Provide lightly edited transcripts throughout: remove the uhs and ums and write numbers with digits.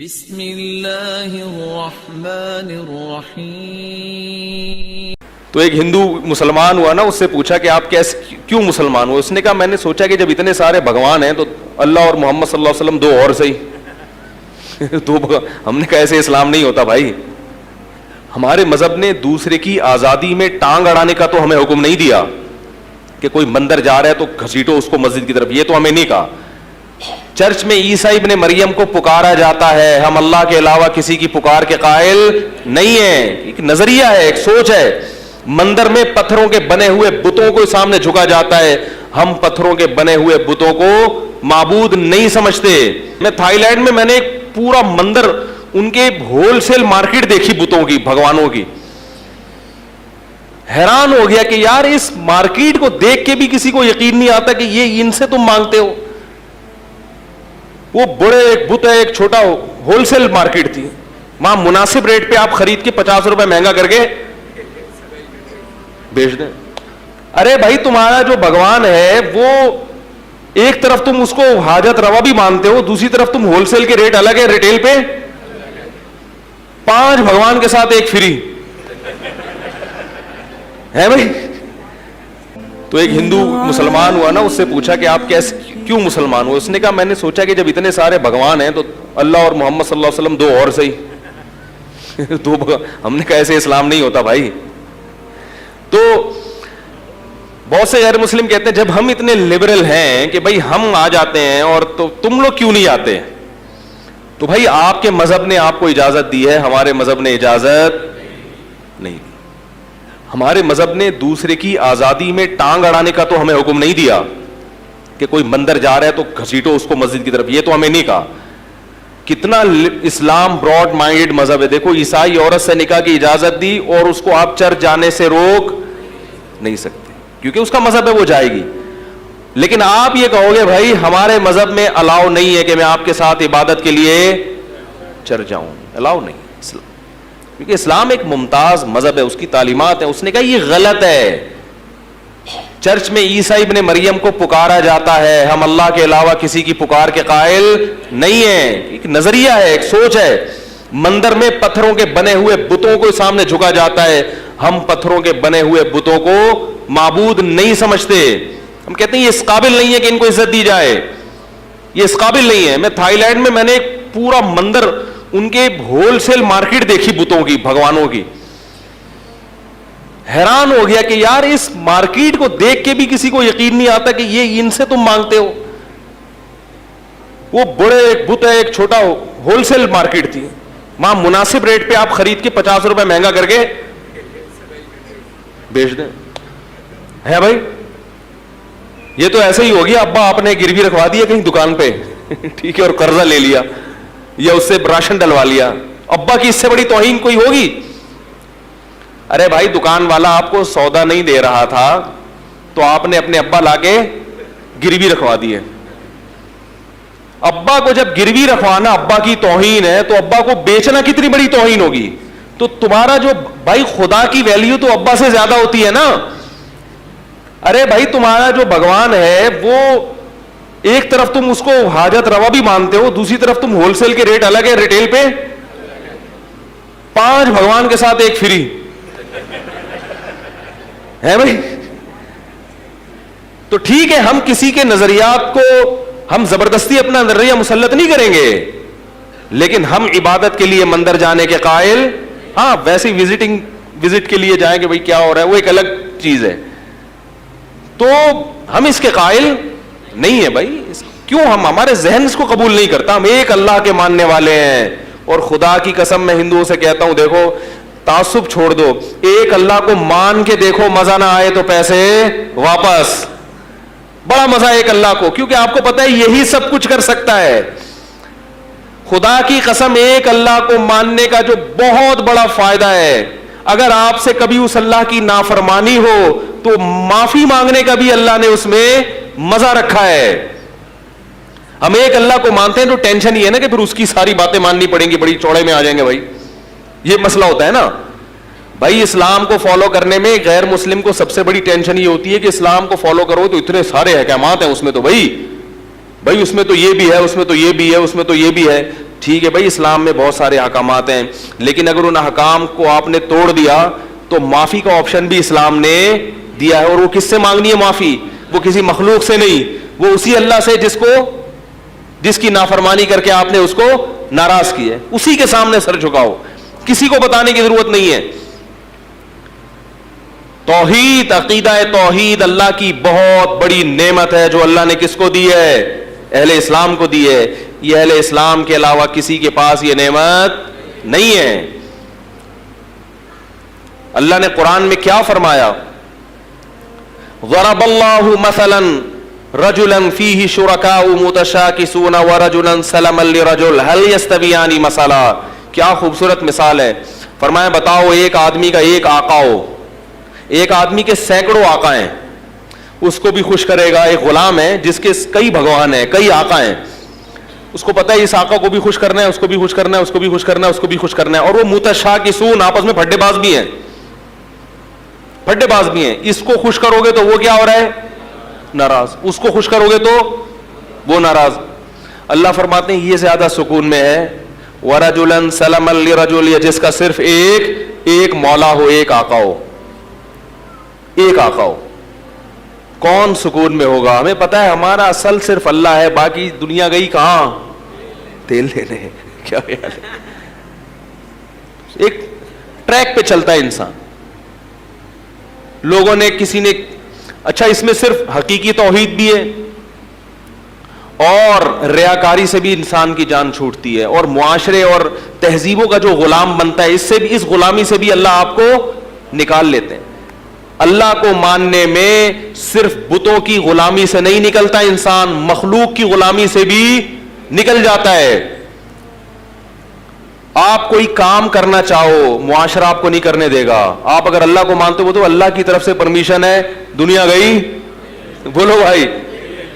بسم اللہ الرحمن الرحیم۔ تو ایک ہندو مسلمان ہوا نا، اس سے پوچھا کہ آپ کیوں مسلمان ہوئے؟ اس نے کہا میں نے سوچا کہ جب اتنے سارے بھگوان ہیں تو اللہ اور محمد صلی اللہ علیہ وسلم دو اور صحیح ہم نے کہا ایسے اسلام نہیں ہوتا بھائی، ہمارے مذہب نے دوسرے کی آزادی میں ٹانگ اڑانے کا تو ہمیں حکم نہیں دیا کہ کوئی مندر جا رہا ہے تو گھسیٹو اس کو مسجد کی طرف، یہ تو ہمیں نہیں کہا۔ چرچ میں عیسیٰ ابن مریم کو پکارا جاتا ہے، ہم اللہ کے علاوہ کسی کی پکار کے قائل نہیں ہیں، ایک نظریہ ہے، ایک سوچ ہے۔ مندر میں پتھروں کے بنے ہوئے بتوں کو سامنے جھکا جاتا ہے، ہم پتھروں کے بنے ہوئے بتوں کو معبود نہیں سمجھتے۔ میں تھائی لینڈ میں نے ایک پورا مندر، ان کے ہول سیل مارکیٹ دیکھی بتوں کی، بھگوانوں کی، حیران ہو گیا کہ یار اس مارکیٹ کو دیکھ کے بھی کسی کو یقین نہیں آتا کہ یہ ان سے تم مانگتے ہو۔ وہ بڑے ایک بت ہے، ایک چھوٹا ہول سیل مارکیٹ تھی، وہاں مناسب ریٹ پہ آپ خرید کے 50 روپے مہنگا کر کے بیچ دیں۔ ارے بھائی تمہارا جو بھگوان ہے وہ ایک طرف تم اس کو حاجت روا بھی مانتے ہو، دوسری طرف تم ہول سیل کے ریٹ الگ ہے، ریٹیل پہ 5 بھگوان کے ساتھ ایک فری ہے بھائی۔ تو ایک ہندو مسلمان ہوا نا، اس سے پوچھا کہ آپ کیوں مسلمان ہوئے؟ اس نے کہا میں نے سوچا کہ جب اتنے سارے بھگوان ہیں تو اللہ اور محمد صلی اللہ علیہ وسلم دو اور صحیح ہم نے کہا ایسے اسلام نہیں ہوتا بھائی۔ تو بہت سے غیر مسلم کہتے ہیں جب ہم اتنے لبرل ہیں کہ بھائی ہم آ جاتے ہیں اور تو تم لوگ کیوں نہیں آتے؟ تو بھائی آپ کے مذہب نے آپ کو اجازت دی ہے، ہمارے مذہب نے اجازت نہیں دی۔ ہمارے مذہب نے دوسرے کی آزادی میں ٹانگ اڑانے کا تو ہمیں حکم نہیں دیا کہ کوئی مندر جا رہا ہے تو گھسیٹو اس کو مسجد کی طرف، یہ تو ہمیں نہیں کہا۔ کتنا اسلام براڈ مائنڈڈ مذہب ہے، دیکھو عیسائی عورت سے نکاح کی اجازت دی اور اس کو آپ چرچ جانے سے روک نہیں سکتے کیونکہ اس کا مذہب ہے، وہ جائے گی۔ لیکن آپ یہ کہو گے بھائی ہمارے مذہب میں الاؤ نہیں ہے کہ میں آپ کے ساتھ عبادت کے لیے چرچ جاؤں، الاؤ نہیں اسلام، کیونکہ اسلام ایک ممتاز مذہب ہے، اس کی تعلیمات ہیں۔ اس نے کہا یہ غلط ہے، چرچ میں عیسیٰ ابن مریم کو پکارا جاتا ہے، ہم اللہ کے علاوہ کسی کی پکار کے قائل نہیں ہیں، ایک نظریہ ہے، ایک سوچ ہے۔ مندر میں پتھروں کے بنے ہوئے بتوں کو سامنے جھکا جاتا ہے، ہم پتھروں کے بنے ہوئے بتوں کو معبود نہیں سمجھتے۔ ہم کہتے ہیں یہ اس قابل نہیں ہے کہ ان کو عزت دی جائے، یہ اس قابل نہیں ہے۔ میں تھائی لینڈ میں نے ایک پورا مندر، ان کے ہول سیل مارکیٹ دیکھی بتوں کی، بھگوانوں کی، حیران ہو گیا کہ یار اس مارکیٹ کو دیکھ کے بھی کسی کو یقین نہیں آتا کہ یہ ان سے تم مانگتے ہو۔ وہ بڑے ایک بت ہے، ایک چھوٹا ہول سیل مارکیٹ تھی، وہاں مناسب ریٹ پہ آپ خرید کے 50 روپے مہنگا کر کے بیچ دیں، ہے بھائی۔ یہ تو ایسے ہی ہو گیا، ابا آپ نے گروی رکھوا دیا کہیں دکان پہ ٹھیک ہے، اور قرضہ لے لیا یا اس سے راشن ڈلوا لیا، ابا کی اس سے بڑی توہین کوئی ہوگی؟ ارے بھائی دکان والا آپ کو سودا نہیں دے رہا تھا تو آپ نے اپنے ابا لا کے گروی رکھوا دی ہے۔ ابا کو جب گروی رکھوانا ابا کی توہین ہے تو ابا کو بیچنا کتنی بڑی توہین ہوگی؟ تو تمہارا جو بھائی خدا کی ویلیو تو ابا سے زیادہ ہوتی ہے نا۔ ارے بھائی تمہارا جو بھگوان ہے وہ ایک طرف تم اس کو حاجت روا بھی مانتے ہو، دوسری طرف تم ہول سیل کے ریٹ الگ ہے، ریٹیل پہ 5 بھگوان کے ساتھ ایک فری ہے بھائی۔ تو ٹھیک ہے، ہم کسی کے نظریات کو ہم زبردستی اپنا نظریہ مسلط نہیں کریں گے، لیکن ہم عبادت کے لیے مندر جانے کے قائل، ہاں ویسے وزٹ کے لیے جائیں گے بھائی کیا ہو رہا ہے، وہ ایک الگ چیز ہے، تو ہم اس کے قائل نہیں ہے بھائی۔ کیوں؟ ہمارے ذہن اس کو قبول نہیں کرتا، ہم ایک اللہ کے ماننے والے ہیں۔ اور خدا کی قسم میں ہندوؤں سے کہتا ہوں دیکھو تعصب چھوڑ دو، ایک اللہ کو مان کے دیکھو، مزہ نہ آئے تو پیسے واپس۔ بڑا مزہ ایک اللہ کو، کیونکہ آپ کو پتا ہے یہی سب کچھ کر سکتا ہے۔ خدا کی قسم ایک اللہ کو ماننے کا جو بہت بڑا فائدہ ہے، اگر آپ سے کبھی اس اللہ کی نافرمانی ہو تو معافی مانگنے کا بھی اللہ نے اس میں مزہ رکھا ہے۔ ہم ایک اللہ کو مانتے ہیں تو ٹینشن یہ ہے نا کہ پھر اس کی ساری باتیں ماننی پڑیں گی، بڑی چوڑے میں آ جائیں گے بھائی، یہ مسئلہ ہوتا ہے نا بھائی۔ اسلام کو فالو کرنے میں غیر مسلم کو سب سے بڑی ٹینشن یہ ہوتی ہے کہ اسلام کو فالو کرو تو اتنے سارے احکامات ہیں اس میں، تو بھائی اس میں تو یہ بھی ہے، اس میں تو یہ بھی ہے، اس میں تو یہ بھی ہے، ٹھیک ہے بھائی اسلام میں بہت سارے احکامات ہیں, لیکن اگر ان احکام کو آپ نے توڑ دیا تو معافی کا آپشن بھی اسلام نے دیا ہے. اور وہ کس سے مانگنی ہے معافی؟ وہ کسی مخلوق سے نہیں, وہ اسی اللہ سے جس کی نافرمانی کر کے آپ نے اس کو ناراض کیا ہے, اسی کے سامنے سر جھکاؤ, کسی کو بتانے کی ضرورت نہیں ہے. توحید, عقیدہ توحید اللہ کی بہت بڑی نعمت ہے جو اللہ نے کس کو دی ہے؟ اہل اسلام کو دی ہے. یہ اہل اسلام کے علاوہ کسی کے پاس یہ نعمت نہیں ہے. اللہ نے قرآن میں کیا فرمایا؟ ضرب اللہ مثلا رجلا فیہ شرکاء متشاکسون ورجلا سلما لرجل هل یستویان مثلا. کیا خوبصورت مثال ہے. فرمایا بتاؤ ایک آدمی کا ایک آقا ہو, ایک آدمی کے سینکڑوں آقا ہیں, اس کو بھی خوش کرے گا. ایک غلام ہے جس کے کئی بھگوان ہیں, کئی آقا ہیں, اس کو پتہ ہے اس آقا کو بھی خوش کرنا ہے, اس کو بھی خوش کرنا ہے, اس کو بھی خوش کرنا ہے, اس کو بھی خوش کرنا ہے. اور وہ متشاکسون, آپس میں پھڈے باز بھی ہیں, پھڈے باز بھی ہیں. اس کو خوش کرو گے تو وہ کیا ہو رہا ہے؟ ناراض. اس کو خوش کرو گے تو وہ ناراض. اللہ فرماتے ہیں یہ زیادہ سکون میں ہے. وَرَجُلًا سَلَمًا لِرَجُلٍ, جس کا صرف ایک مولا ہو, ایک آقا ہو, ایک آقا ہو. کون سکون میں ہوگا؟ ہمیں پتا ہے ہمارا اصل صرف اللہ ہے, باقی دنیا گئی کہاں؟ تیل لینے. کیا خیال ہے؟ ایک ٹریک پہ چلتا ہے انسان. لوگوں نے کسی نے اچھا اس میں صرف حقیقی توحید بھی ہے اور ریاکاری سے بھی انسان کی جان چھوٹتی ہے, اور معاشرے اور تہذیبوں کا جو غلام بنتا ہے, اس غلامی سے بھی اللہ آپ کو نکال لیتے ہیں. اللہ کو ماننے میں صرف بتوں کی غلامی سے نہیں نکلتا انسان, مخلوق کی غلامی سے بھی نکل جاتا ہے. آپ کوئی کام کرنا چاہو, معاشرہ آپ کو نہیں کرنے دے گا. آپ اگر اللہ کو مانتے ہو تو اللہ کی طرف سے پرمیشن ہے, دنیا گئی. بولو بھائی,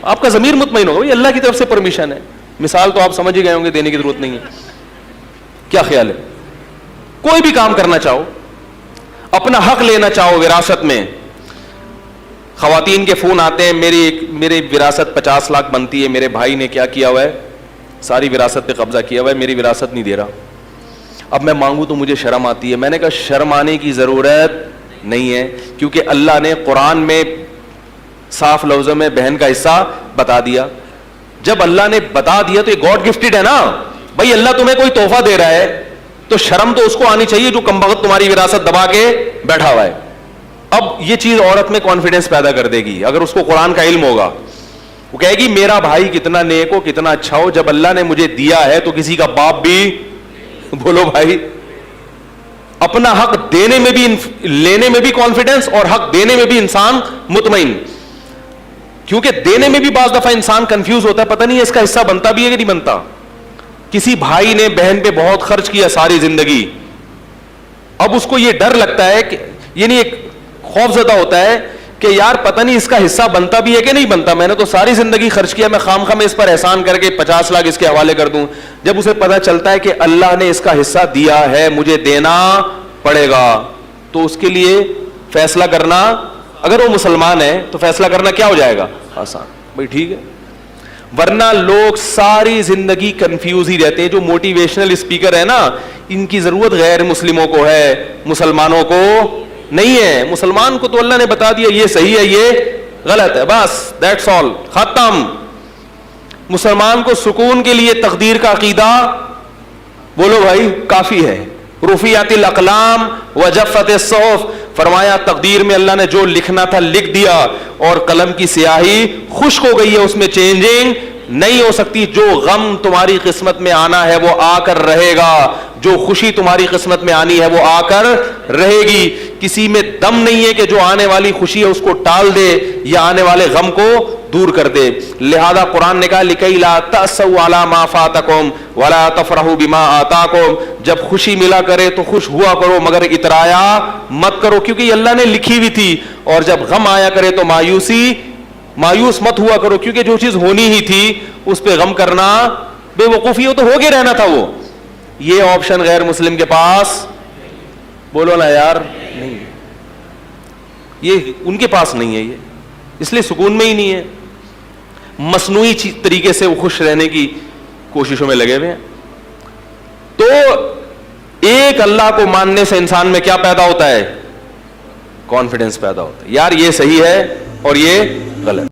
آپ کا ضمیر مطمئن ہوگا بھائی اللہ کی طرف سے پرمیشن ہے. مثال تو آپ سمجھ ہی گئے ہوں گے, دینے کی ضرورت نہیں ہے. کیا خیال ہے؟ کوئی بھی کام کرنا چاہو, اپنا حق لینا چاہو وراثت میں. خواتین کے فون آتے ہیں, میری وراثت 50 لاکھ بنتی ہے, میرے بھائی نے کیا کیا ہوا ہے, ساری وراثت پہ قبضہ کیا ہوا ہے, میری وراثت نہیں دے رہا. اب میں مانگوں تو مجھے شرم آتی ہے. میں نے کہا شرم آنے کی ضرورت نہیں ہے, کیونکہ اللہ نے قرآن میں صاف لفظوں میں بہن کا حصہ بتا دیا. جب اللہ نے بتا دیا تو یہ گاڈ گفٹڈ ہے نا بھائی. اللہ تمہیں کوئی تحفہ دے رہا ہے تو شرم تو اس کو آنی چاہیے جو کمبخت تمہاری وراثت دبا کے بیٹھا ہوا ہے. اب یہ چیز عورت میں کانفیڈنس پیدا کر دے گی. اگر اس کو قرآن کا علم ہوگا, وہ کہے گی میرا بھائی کتنا نیک ہو, کتنا اچھا ہو, جب اللہ نے مجھے دیا ہے تو کسی کا باپ بھی. بولو بھائی, اپنا حق دینے میں بھی لینے میں بھی کانفیڈنس, اور حق دینے میں بھی انسان مطمئن. کیونکہ دینے میں بھی بعض دفعہ انسان کنفیوز ہوتا ہے, پتہ نہیں اس کا حصہ بنتا بھی ہے کہ نہیں بنتا. کسی بھائی نے بہن پہ بہت خرچ کیا ساری زندگی, اب اس کو یہ ڈر لگتا ہے کہ یعنی ایک خوف زدہ ہوتا ہے کہ یار پتہ نہیں اس کا حصہ بنتا بھی ہے کہ نہیں بنتا, میں نے تو ساری زندگی خرچ کیا, میں خام میں اس پر احسان کر کے 50 لاکھ اس کے حوالے کر دوں. جب اسے پتہ چلتا ہے کہ اللہ نے اس کا حصہ دیا ہے, مجھے دینا پڑے گا, تو اس کے لیے فیصلہ کرنا, اگر وہ مسلمان ہے تو فیصلہ کرنا کیا ہو جائے گا؟ آسان. بھائی ٹھیک ہے. ورنہ لوگ ساری زندگی کنفیوز ہی رہتے ہیں. جو موٹیویشنل اسپیکر ہے نا, ان کی ضرورت غیر مسلموں کو ہے, مسلمانوں کو نہیں ہے. مسلمان کو تو اللہ نے بتا دیا یہ صحیح ہے یہ غلط ہے, بس دیٹس آل, ختم. مسلمان کو سکون کے لیے تقدیر کا عقیدہ, بولو بھائی, کافی ہے. رفیعت الاقلام وجفت الصحف, فرمایا تقدیر میں اللہ نے جو لکھنا تھا لکھ دیا, اور قلم کی سیاہی خشک ہو گئی ہے, اس میں چینجنگ نہیں ہو سکتی. جو غم تمہاری قسمت میں آنا ہے وہ آ کر رہے گا, جو خوشی تمہاری قسمت میں آنی ہے وہ آ کر رہے گی. کسی میں دم نہیں ہے کہ جو آنے والی خوشی ہے اس کو ٹال دے یا آنے والے غم کو دور کر دے. لہذا قرآن نے کہا لکی لا تأسوا علی ما فاتکم ولا تفرحوا بما آتاکم, جب خوشی ملا کرے تو خوش ہوا کرو مگر اترایا مت کرو, کیونکہ یہ اللہ نے لکھی ہوئی تھی. اور جب غم آیا کرے تو مایوس مت ہوا کرو, کیونکہ جو چیز ہونی ہی تھی اس پہ غم کرنا بے وقوفی ہو, تو ہو کے رہنا تھا وہ. یہ آپشن غیر مسلم کے پاس, بولو نا یار, نہیں, یہ ان کے پاس نہیں ہے. یہ اس لیے سکون میں ہی نہیں ہے. مصنوعی طریقے سے وہ خوش رہنے کی کوششوں میں لگے ہوئے ہیں. تو ایک اللہ کو ماننے سے انسان میں کیا پیدا ہوتا ہے؟ کانفیڈنس پیدا ہوتا ہے، یار یہ صحیح ہے اور یہ غلط.